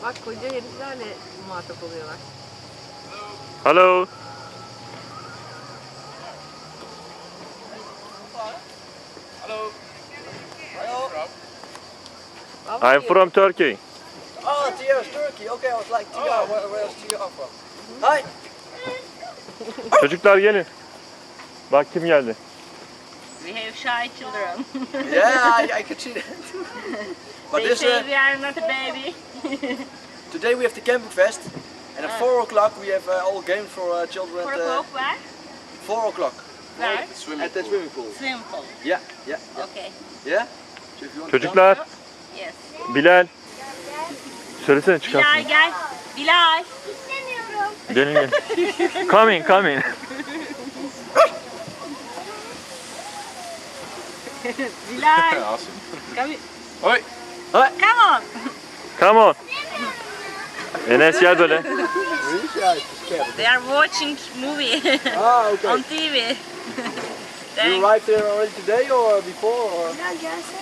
Bak koca heriflerle muhatap oluyorlar. Hello. Hello. I'm from Turkey. Oh, TR is Turkey. Okay, I was like, TR, where's TR from? Hi! Çocuklar gelin. Bak kim geldi. We have shy children. Yeah, I can see that. But They this, say we are not a baby. today we have the camping fest, and at 4 o'clock we have all games for children. 4 o'clock where? 4 o'clock Where? at the swimming pool. Swimming pool. Yeah, yeah, Okay. yeah. So if you want Çocuklar, Yes. Bilal. Söylesene Bilal çıkarsın. gel. Bilal. Gelin gelin. Coming, coming. Bilal. Awesome. Come, Hoi. come on. Come on. Enes gel böyle. They are watching movie Ah, okay. on TV. You Thanks. arrived there already today or before? Or?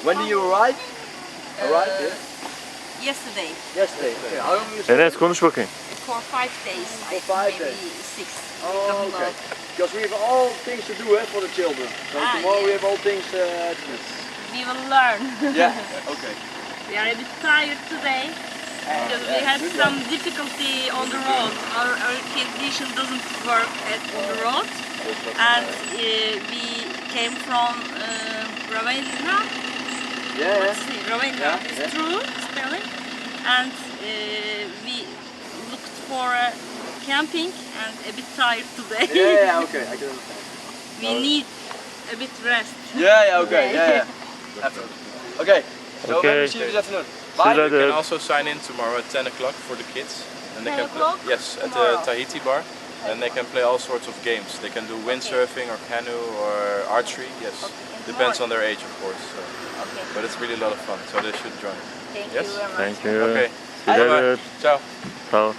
When did you arrive? Arrived, yeah. Yesterday. Yesterday. Okay. How long you stay? Enes konuş bakayım. For 5 days. For 5 maybe days. 6. Oh, okay. Because we have all things to do for the children. So Ah, tomorrow we yeah. have all things to do. We will learn. Yeah. Okay. We are a bit tired today because we had some difficulty on the road. Our air condition doesn't work on the road, and we came from Ravenna. Yeah. Ravenna Yeah, is yeah. true spelling, and we looked for camping and a bit tired today. Yeah, okay. I can understand. We need a bit rest. Yeah, okay. Yeah. Absolutely. Okay. So Okay. maybe see you this afternoon. See Bye. you You can later. also sign in tomorrow at 10 o'clock for the kids. And 10 can o'clock? yes, at Tomorrow? the Tahiti bar. And they can play all sorts of games. They can do windsurfing or canoe or archery. Yes, Okay, and depends tomorrow? on their age, of course. So. Okay. But it's really a lot of fun, so they should join. Thank Yes? you very much. Thank you. Okay. See you Bye-bye. later. Ciao. Sağ ol.